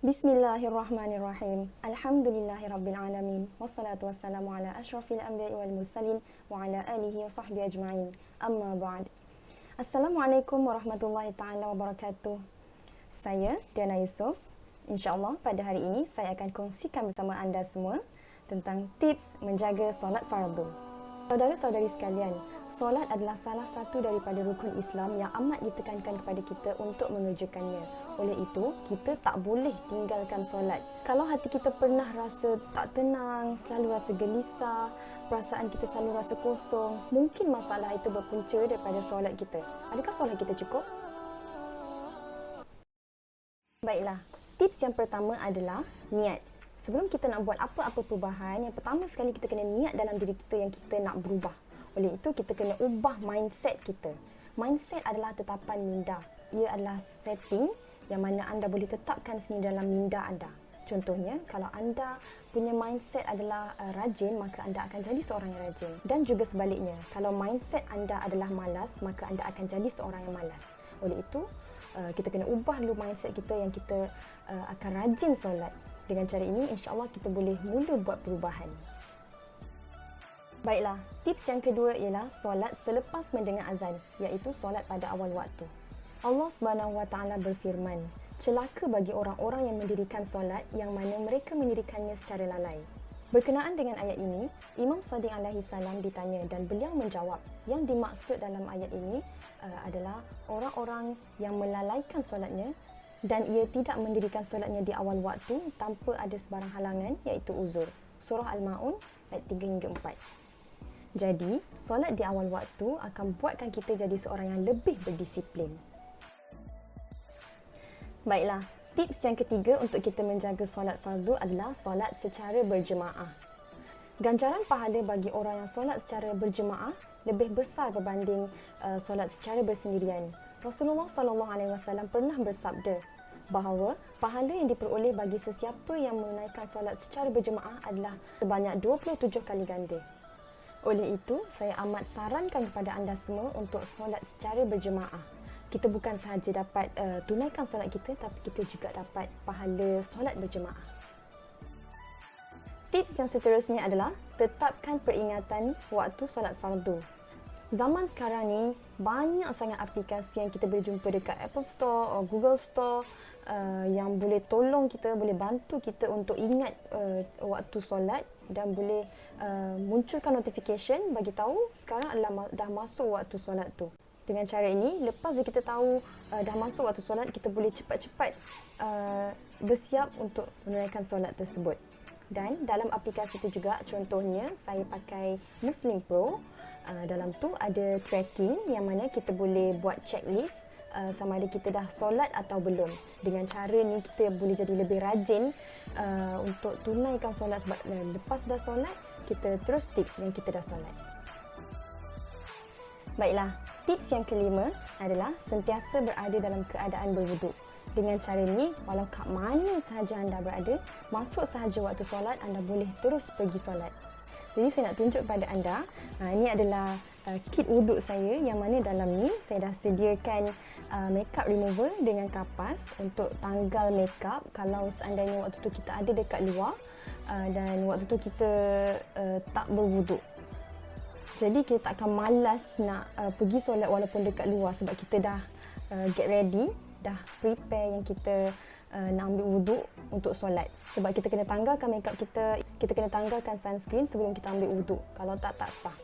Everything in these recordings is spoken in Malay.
Bismillahirrahmanirrahim. Alhamdulillahirrabbilalamin. Wassalatu wassalamu ala ashrafil anbiya'i wal mursalin wa ala alihi wa sahbihi ajma'in. Amma ba'd. Assalamualaikum warahmatullahi ta'ala wabarakatuh. Saya Diana Yusof. InsyaAllah pada hari ini saya akan kongsikan bersama anda semua tentang tips menjaga solat fardu. Saudara-saudari sekalian, solat adalah salah satu daripada rukun Islam yang amat ditekankan kepada kita untuk mengerjakannya. Oleh itu, kita tak boleh tinggalkan solat. Kalau hati kita pernah rasa tak tenang, selalu rasa gelisah, perasaan kita selalu rasa kosong, mungkin masalah itu berpunca daripada solat kita. Adakah solat kita cukup? Baiklah, tips yang pertama adalah niat. Sebelum kita nak buat apa-apa perubahan, yang pertama sekali kita kena niat dalam diri kita yang kita nak berubah. Oleh itu, kita kena ubah mindset kita. Mindset adalah tetapan minda. Ia adalah setting yang mana anda boleh tetapkan sendiri dalam minda anda. Contohnya, kalau anda punya mindset adalah rajin, maka anda akan jadi seorang yang rajin. Dan juga sebaliknya, kalau mindset anda adalah malas, maka anda akan jadi seorang yang malas. Oleh itu, kita kena ubah dulu mindset kita yang kita akan rajin solat. Dengan cara ini, insya-Allah kita boleh mula buat perubahan. Baiklah, tips yang kedua ialah solat selepas mendengar azan, iaitu solat pada awal waktu. Allah Subhanahu Wa Taala berfirman, celaka bagi orang-orang yang mendirikan solat yang mana mereka mendirikannya secara lalai. Berkenaan dengan ayat ini, Imam Shadiq alaihi salam ditanya dan beliau menjawab, yang dimaksud dalam ayat ini adalah orang-orang yang melalaikan solatnya dan ia tidak mendirikan solatnya di awal waktu tanpa ada sebarang halangan, iaitu uzur. Surah Al-Ma'un ayat 3 hingga 4. Jadi, solat di awal waktu akan buatkan kita jadi seorang yang lebih berdisiplin. Baiklah, tips yang ketiga untuk kita menjaga solat fardu adalah solat secara berjemaah. Ganjaran pahala bagi orang yang solat secara berjemaah lebih besar berbanding solat secara bersendirian. Rasulullah SAW pernah bersabda bahawa pahala yang diperoleh bagi sesiapa yang menunaikan solat secara berjemaah adalah sebanyak 27 kali ganda. Oleh itu, saya amat sarankan kepada anda semua untuk solat secara berjemaah. Kita bukan sahaja dapat tunaikan solat kita, tapi kita juga dapat pahala solat berjemaah. Tips yang seterusnya adalah tetapkan peringatan waktu solat fardu. Zaman sekarang ni, banyak sangat aplikasi yang kita boleh jumpa dekat Apple Store atau Google Store yang boleh tolong kita, boleh bantu kita untuk ingat waktu solat dan boleh munculkan notification bagi tahu sekarang adalah dah masuk waktu solat tu. Dengan cara ini, lepas kita tahu dah masuk waktu solat, kita boleh cepat-cepat bersiap untuk menunaikan solat tersebut. Dan dalam aplikasi itu juga, contohnya saya pakai Muslim Pro. Dalam tu ada tracking yang mana kita boleh buat checklist sama ada kita dah solat atau belum. Dengan cara ni kita boleh jadi lebih rajin untuk tunaikan solat, sebab lepas dah solat kita terus tick yang kita dah solat. Baiklah, tips yang kelima adalah sentiasa berada dalam keadaan berwuduk. Dengan cara ni, walau kat mana sahaja anda berada, masuk sahaja waktu solat, anda boleh terus pergi solat. Jadi saya nak tunjuk kepada anda, ini adalah kit wuduk saya yang mana dalam ni saya dah sediakan makeup remover dengan kapas untuk tanggal makeup kalau seandainya waktu tu kita ada dekat luar dan waktu tu kita tak berwuduk. Jadi kita tak akan malas nak pergi solat walaupun dekat luar sebab kita dah get ready, dah prepare yang kita nak ambil wuduk untuk solat. Sebab kita kena tanggalkan makeup kita kena tanggalkan sunscreen sebelum kita ambil wuduk. Kalau tak sah.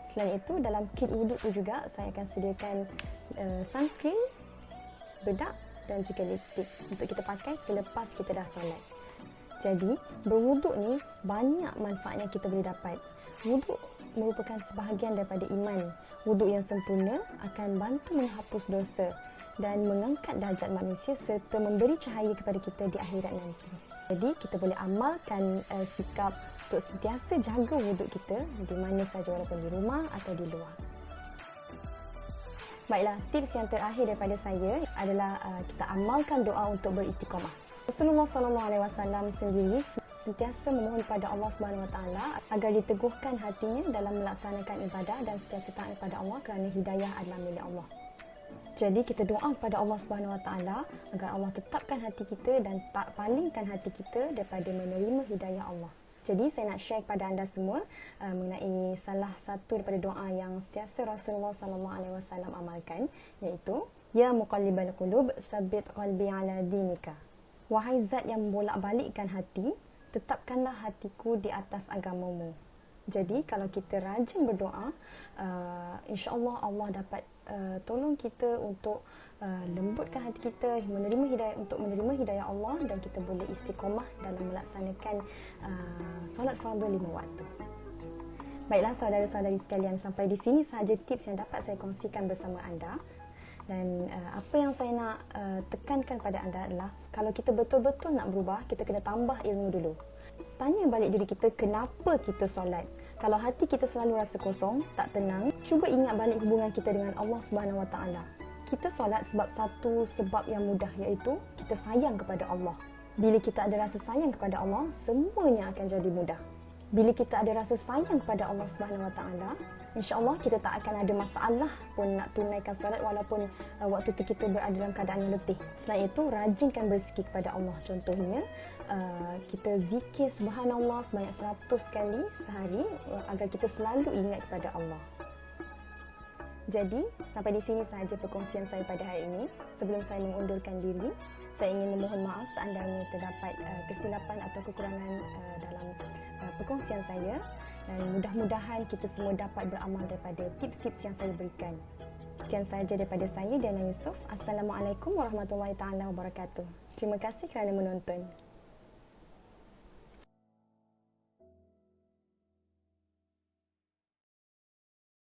Selain itu, dalam kit wuduk tu juga saya akan sediakan sunscreen, bedak dan juga lipstick untuk kita pakai selepas kita dah solat. Jadi, berwuduk ni banyak manfaat yang kita boleh dapat. Wuduk merupakan sebahagian daripada iman. Wuduk yang sempurna akan bantu menghapus dosa dan mengangkat darjat manusia serta memberi cahaya kepada kita di akhirat nanti. Jadi kita boleh amalkan sikap untuk sentiasa jaga wuduk kita di mana saja, walaupun di rumah atau di luar. Baiklah, tips yang terakhir daripada saya adalah kita amalkan doa untuk beristiqamah. Rasulullah SAW sendiri sentiasa memohon kepada Allah Subhanahu Wa Taala agar diteguhkan hatinya dalam melaksanakan ibadah dan sentiasa taat kepada Allah kerana hidayah adalah milik Allah. Jadi kita doa kepada Allah Subhanahu Wa Taala agar Allah tetapkan hati kita dan tak palingkan hati kita daripada menerima hidayah Allah. Jadi saya nak share kepada anda semua mengenai salah satu daripada doa yang sentiasa Rasulullah sallallahu alaihi wasallam amalkan, iaitu ya muqallibal qulub tsabbit qalbi ala dinika. Wahai zat yang membolak-balikkan hati, tetapkanlah hatiku di atas agamamu. Jadi kalau kita rajin berdoa, insya-Allah Allah dapat tolong kita untuk lembutkan hati kita untuk menerima hidayah Allah, dan kita boleh istiqamah dalam melaksanakan solat fardu 5 waktu. Baiklah saudara-saudari sekalian, sampai di sini sahaja tips yang dapat saya kongsikan bersama anda. Dan apa yang saya nak tekankan pada anda adalah, kalau kita betul-betul nak berubah, kita kena tambah ilmu dulu. Tanya balik diri kita, kenapa kita solat? Kalau hati kita selalu rasa kosong, tak tenang, cuba ingat balik hubungan kita dengan Allah Subhanahu Wa Taala. Kita solat sebab satu sebab yang mudah, iaitu kita sayang kepada Allah. Bila kita ada rasa sayang kepada Allah, semuanya akan jadi mudah. Bila kita ada rasa sayang kepada Allah Subhanahu Wa Taala, insya-Allah kita tak akan ada masalah pun nak tunaikan solat walaupun waktu itu kita berada dalam keadaan yang letih. Selain itu, rajinkan berzikir kepada Allah. Contohnya, kita zikir subhanallah sebanyak 100 kali sehari agar kita selalu ingat kepada Allah. Jadi, sampai di sini sahaja perkongsian saya pada hari ini. Sebelum saya mengundurkan diri, saya ingin memohon maaf seandainya terdapat kesilapan atau kekurangan dalam perkongsian saya, dan mudah-mudahan kita semua dapat beramal daripada tips-tips yang saya berikan. Sekian sahaja daripada saya, Diana Yusof. Assalamualaikum warahmatullahi taala wabarakatuh. Terima kasih kerana menonton.